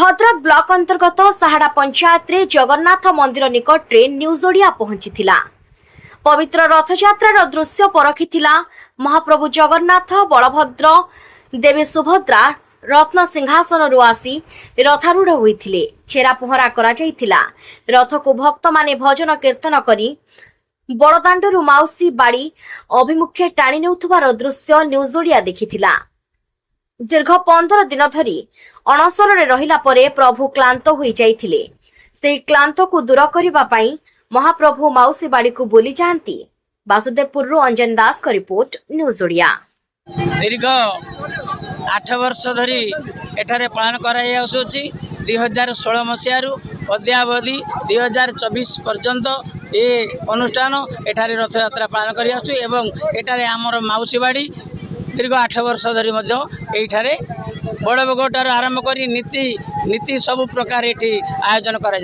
Bhadrak block अंतर्गत साहाड़ा पंचायत रे जगन्नाथ मंदिर निकट रे न्यूज ओडिया पहुंची पवित्र रथयात्रार दृश्य परखिथिला महाप्रभु जगन्नाथ बलभद्र देवी सुभद्रा रत्न सिंहासन आसी रथारूढ़ होइथिले। छेरा पहरा करा जाइथिला। रथ को भक्त माने भजन कीर्तन करी बड़दाण्डरू माउसी बाड़ी अभिमुखे टाणी नेउथबार दृश्य न्यूज ओडिया देखिथिला। दीर्घ 15 दिन धरी अणसर रहिला परे प्रभु क्लांत होई जाइथिले। सेही क्लांत को दूर करिबा पई महाप्रभु माउसी बाड़ी को बोली जाती। वासुदेवपुर अंजन दास का रिपोर्ट न्यूज ओडिया। दीर्घ 8 वर्ष धरी एठारे पालन कराई 2016 मसीहारू अद्यावधि 2024 पर्यंत ये अनुष्ठान एठारे रथ यात्रा पालन करी आसु एवं एठारे आमर माउसी बाड़ी दीर्घ 8 वर्ष धरी एठारे बड़ भोगठार आरंभ करी नीति नीति सब प्रकार ये आयोजन करा